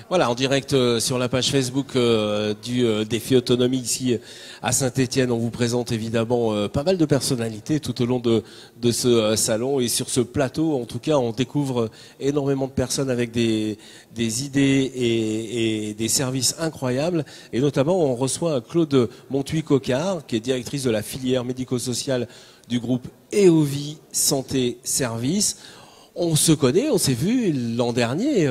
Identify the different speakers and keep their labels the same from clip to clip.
Speaker 1: Voilà, en direct sur la page Facebook du défi autonomie ici à Saint-Étienne. On vous présente évidemment pas mal de personnalités tout au long de ce salon. Et sur ce plateau, en tout cas, on découvre énormément de personnes avec des idées et des services incroyables. Et notamment, on reçoit Claude Montuy-Coquard, qui est directrice de la filière médico-sociale du groupe EOVI Santé Service. On se connaît, on s'est vu l'an dernier,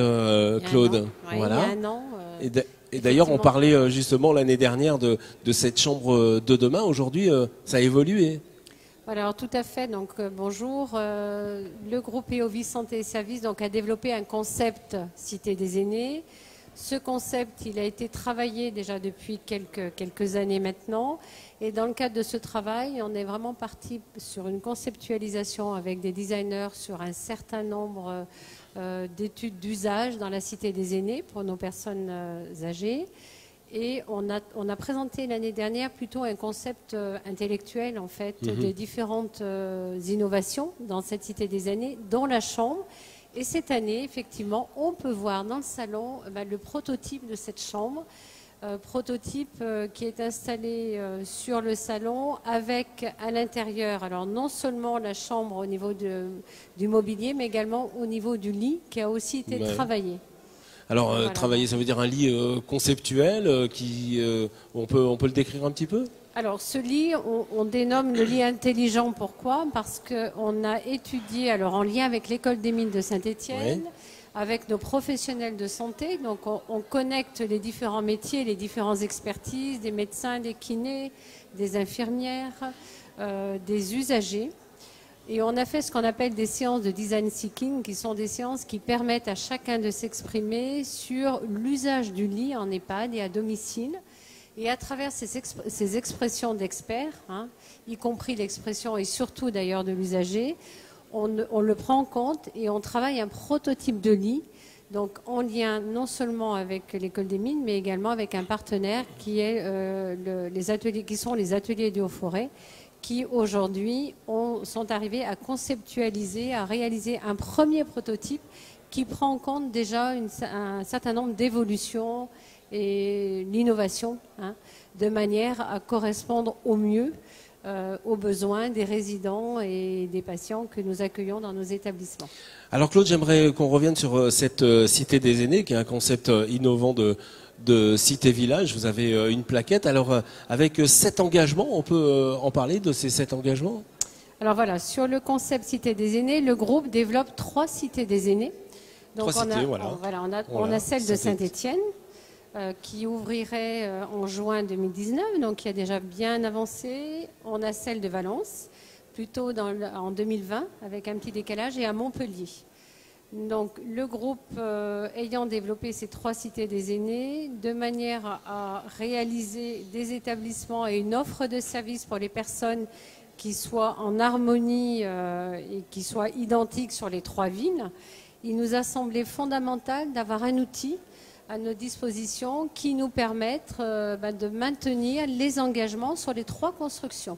Speaker 1: Claude.
Speaker 2: Voilà. Il y a un an.
Speaker 1: Et d'ailleurs, on parlait justement l'année dernière de cette chambre de demain. Aujourd'hui, ça a évolué.
Speaker 2: Voilà, alors tout à fait. Donc bonjour. Le groupe EOVI Santé et Services a développé un concept Cité des aînés. Ce concept, il a été travaillé déjà depuis quelques années maintenant. Et dans le cadre de ce travail, on est vraiment parti sur une conceptualisation avec des designers sur un certain nombre d'études d'usage dans la Cité des aînés pour nos personnes âgées. Et on a présenté l'année dernière plutôt un concept intellectuel en fait des différentes innovations dans cette Cité des aînés, dont la chambre. Et cette année, effectivement, on peut voir dans le salon le prototype de cette chambre, prototype qui est installé sur le salon avec à l'intérieur, alors non seulement la chambre au niveau du mobilier, mais également au niveau du lit qui a aussi été travaillé.
Speaker 1: Alors, voilà. Travailler, ça veut dire un lit conceptuel on peut le décrire un petit peu ?
Speaker 2: Alors, ce lit, on dénomme le lit intelligent. Pourquoi? Parce qu'on a étudié, alors en lien avec l'école des mines de Saint-Étienne, avec nos professionnels de santé. Donc, on connecte les différents métiers, les différentes expertises, des médecins, des kinés, des infirmières, des usagers. Et on a fait ce qu'on appelle des séances de design thinking, qui sont des séances qui permettent à chacun de s'exprimer sur l'usage du lit en EHPAD et à domicile. Et à travers ces expressions d'experts, y compris l'expression et surtout d'ailleurs de l'usager, on le prend en compte et on travaille un prototype de lit, donc en lien non seulement avec l'école des mines, mais également avec un partenaire qui est sont les ateliers du Haut-Forêt, qui aujourd'hui sont arrivés à conceptualiser, à réaliser un premier prototype qui prend en compte déjà un certain nombre d'évolutions et l'innovation, de manière à correspondre au mieux aux besoins des résidents et des patients que nous accueillons dans nos établissements.
Speaker 1: Alors Claude, j'aimerais qu'on revienne sur cette Cité des aînés, qui est un concept innovant de cité-village. Vous avez une plaquette. Alors avec 7 engagements, on peut en parler de ces 7 engagements ?
Speaker 2: Alors voilà, sur le concept Cité des aînés, le groupe développe 3 cités des aînés. Donc on a celle de Saint-Étienne, qui ouvrirait en juin 2019, donc qui a déjà bien avancé. On a celle de Valence, plutôt en 2020, avec un petit décalage, et à Montpellier. Donc le groupe ayant développé ces 3 cités des aînés, de manière à réaliser des établissements et une offre de services pour les personnes qui soient en harmonie et qui soient identiques sur les 3 villes, il nous a semblé fondamental d'avoir un outil à nos dispositions qui nous permettent de maintenir les engagements sur les 3 constructions.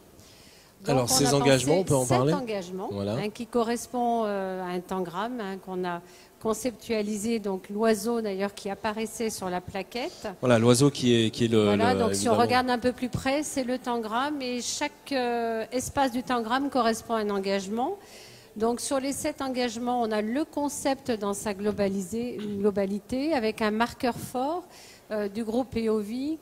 Speaker 2: Donc,
Speaker 1: alors ces engagements, on peut en parler ?
Speaker 2: 7 engagements qui correspondent à un tangramme qu'on a conceptualisé, donc l'oiseau d'ailleurs qui apparaissait sur la plaquette.
Speaker 1: Voilà, l'oiseau qui est le...
Speaker 2: Voilà, donc si on regarde un peu plus près, c'est le tangramme et chaque espace du tangramme correspond à un engagement. Donc sur les 7 engagements, on a le concept dans sa globalité avec un marqueur fort du groupe EOVI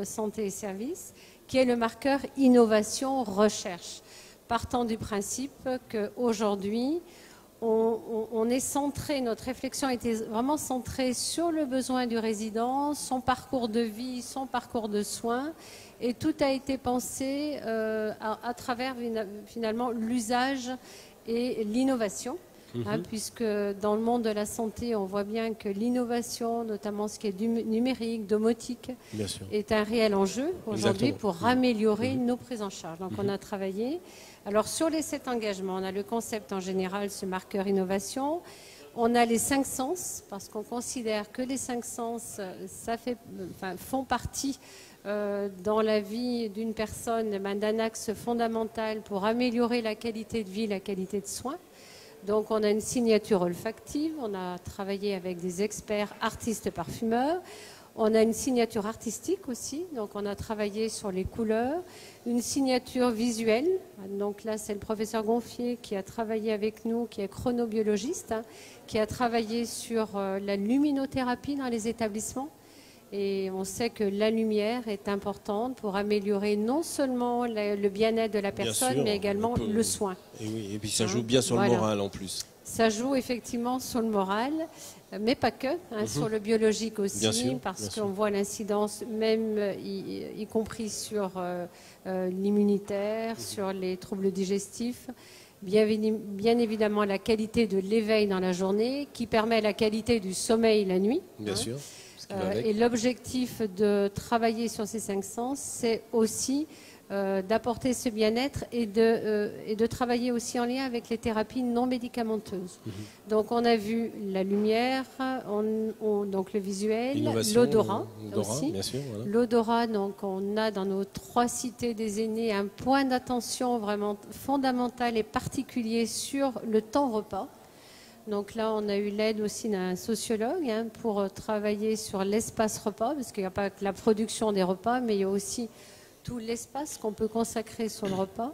Speaker 2: Santé et Services, qui est le marqueur innovation recherche, partant du principe qu'aujourd'hui, on est centré, notre réflexion était vraiment centrée sur le besoin du résident, son parcours de vie, son parcours de soins, et tout a été pensé à travers finalement l'usage et l'innovation, puisque dans le monde de la santé, on voit bien que l'innovation, notamment ce qui est du numérique, domotique, est un réel enjeu aujourd'hui pour améliorer nos prises en charge. Donc on a travaillé. Alors sur les 7 engagements, on a le concept en général, ce marqueur innovation. On a les 5 sens, parce qu'on considère que les 5 sens font partie dans la vie d'une personne d'un axe fondamental pour améliorer la qualité de vie, la qualité de soins. Donc on a une signature olfactive, on a travaillé avec des experts artistes parfumeurs. On a une signature artistique aussi, donc on a travaillé sur les couleurs, une signature visuelle, donc là c'est le professeur Gonfier qui a travaillé avec nous, qui est chronobiologiste, qui a travaillé sur la luminothérapie dans les établissements. Et on sait que la lumière est importante pour améliorer non seulement le bien-être de la personne, mais également le soin.
Speaker 1: Et, oui, et puis ça joue bien sur le moral en plus.
Speaker 2: Ça joue effectivement sur le moral, mais pas que, sur le biologique aussi, parce qu'on voit l'incidence même, y compris sur l'immunitaire, sur les troubles digestifs. Bien évidemment, la qualité de l'éveil dans la journée, qui permet la qualité du sommeil la nuit.
Speaker 1: Bien sûr.
Speaker 2: Et l'objectif de travailler sur ces 5 sens, c'est aussi d'apporter ce bien-être et de travailler aussi en lien avec les thérapies non médicamenteuses. Donc on a vu la lumière, donc le visuel, l'odorat aussi. Voilà. L'odorat, donc on a dans nos 3 cités des aînés un point d'attention vraiment fondamental et particulier sur le temps repas. Donc là, on a eu l'aide aussi d'un sociologue pour travailler sur l'espace repas, parce qu'il n'y a pas que la production des repas, mais il y a aussi tout l'espace qu'on peut consacrer sur le repas.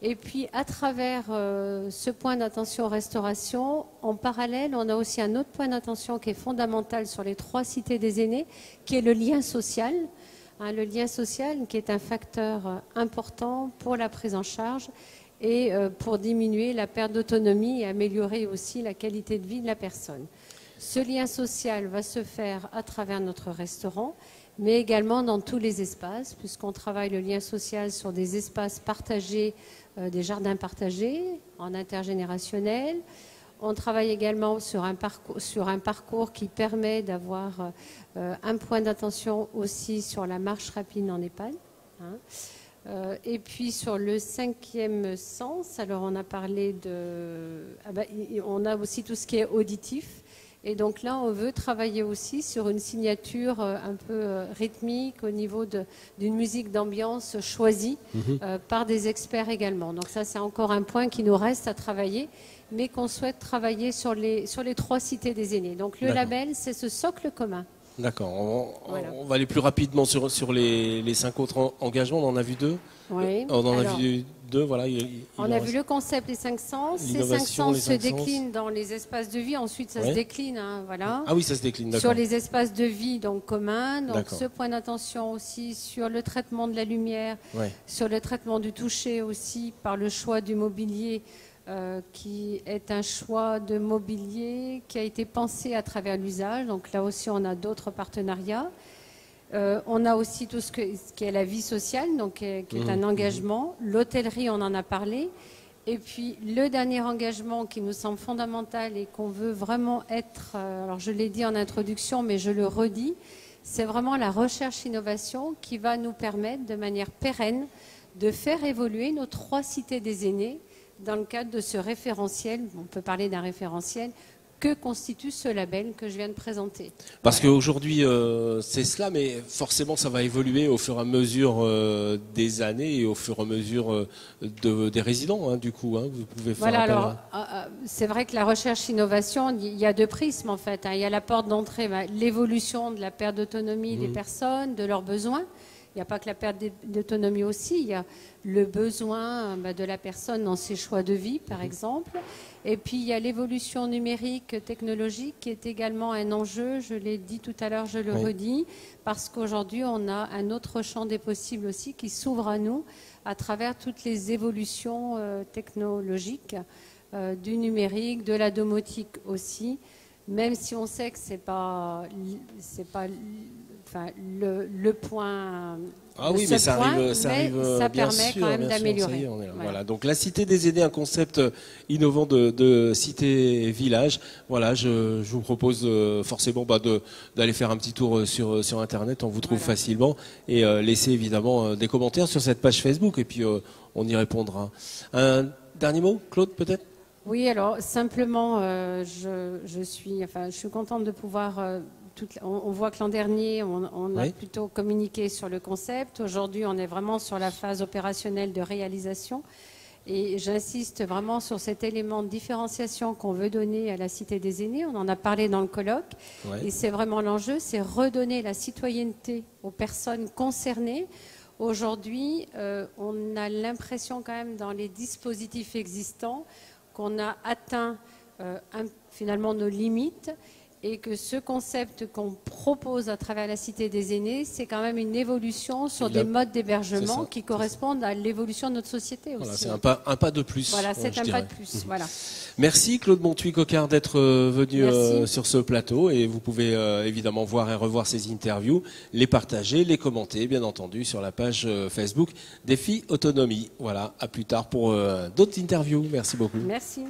Speaker 2: Et puis, à travers ce point d'attention restauration, en parallèle, on a aussi un autre point d'attention qui est fondamental sur les 3 cités des aînés, qui est le lien social. Le lien social qui est un facteur important pour la prise en charge et pour diminuer la perte d'autonomie et améliorer aussi la qualité de vie de la personne. Ce lien social va se faire à travers notre restaurant, mais également dans tous les espaces, puisqu'on travaille le lien social sur des espaces partagés, des jardins partagés, en intergénérationnel. On travaille également sur un parcours qui permet d'avoir un point d'attention aussi sur la marche rapide en EHPAD. Et puis sur le 5e sens, alors on a parlé on a aussi tout ce qui est auditif. Et donc là, on veut travailler aussi sur une signature un peu rythmique au niveau d'une musique d'ambiance choisie par des experts également. Donc ça, c'est encore un point qui nous reste à travailler, mais qu'on souhaite travailler sur les 3 cités des aînés. Donc le label, c'est ce socle commun.
Speaker 1: D'accord. On va aller plus rapidement sur les 5 autres engagements. On en a vu 2.
Speaker 2: Oui.
Speaker 1: On en a vu 2, voilà.
Speaker 2: On a vu le concept des 5 sens. Ces 5 sens se déclinent dans les espaces de vie. Ensuite, ça se décline, voilà.
Speaker 1: Ah oui, ça se décline, d'accord.
Speaker 2: Sur les espaces de vie donc communs. Donc ce point d'attention aussi sur le traitement de la lumière, sur le traitement du toucher aussi par le choix du mobilier. Qui est un choix de mobilier qui a été pensé à travers l'usage. Donc là aussi, on a d'autres partenariats. On a aussi tout ce qui est la vie sociale, donc qui est un engagement. L'hôtellerie, on en a parlé. Et puis le dernier engagement qui nous semble fondamental et qu'on veut vraiment être, alors je l'ai dit en introduction, mais je le redis, c'est vraiment la recherche-innovation qui va nous permettre de manière pérenne de faire évoluer nos 3 cités des aînés dans le cadre de ce référentiel. On peut parler d'un référentiel. Que constitue ce label que je viens de présenter?
Speaker 1: Parce qu'aujourd'hui, c'est cela, mais forcément, ça va évoluer au fur et à mesure des années et au fur et à mesure des résidents, du coup. Vous pouvez faire
Speaker 2: voilà, alors, c'est vrai que la recherche-innovation, il y a 2 prismes, en fait. Il y a la porte d'entrée, l'évolution de la perte d'autonomie des personnes, de leurs besoins. Il n'y a pas que la perte d'autonomie aussi, il y a le besoin de la personne dans ses choix de vie, par exemple. Et puis, il y a l'évolution numérique, technologique, qui est également un enjeu. Je l'ai dit tout à l'heure, je le redis, parce qu'aujourd'hui, on a un autre champ des possibles aussi qui s'ouvre à nous à travers toutes les évolutions technologiques, du numérique, de la domotique aussi, même si on sait que c'est pas le point.
Speaker 1: Ah oui, mais ça arrive
Speaker 2: ça permet quand même d'améliorer.
Speaker 1: Voilà. Donc la cité des aînés, un concept innovant de cité-village. Voilà, je vous propose forcément d'aller faire un petit tour sur Internet, on vous trouve facilement, et laissez évidemment des commentaires sur cette page Facebook, et puis on y répondra. Un dernier mot, Claude, peut-être?
Speaker 2: Oui, alors simplement, je suis contente de pouvoir. On voit que l'an dernier, on a plutôt communiqué sur le concept. Aujourd'hui, on est vraiment sur la phase opérationnelle de réalisation. Et j'insiste vraiment sur cet élément de différenciation qu'on veut donner à la Cité des aînés. On en a parlé dans le colloque. Ouais. Et c'est vraiment l'enjeu, c'est redonner la citoyenneté aux personnes concernées. Aujourd'hui, on a l'impression quand même dans les dispositifs existants qu'on a atteint finalement nos limites et que ce concept qu'on propose à travers la Cité des aînés, c'est quand même une évolution sur des modes d'hébergement qui correspondent à l'évolution de notre société aussi.
Speaker 1: Voilà, c'est un pas de plus.
Speaker 2: Voilà, c'est un pas de plus. Voilà.
Speaker 1: Merci Claude Montuy-Coquard d'être venu sur ce plateau et vous pouvez évidemment voir et revoir ces interviews, les partager, les commenter bien entendu sur la page Facebook Défi Autonomie. Voilà, à plus tard pour d'autres interviews. Merci beaucoup.
Speaker 2: Merci.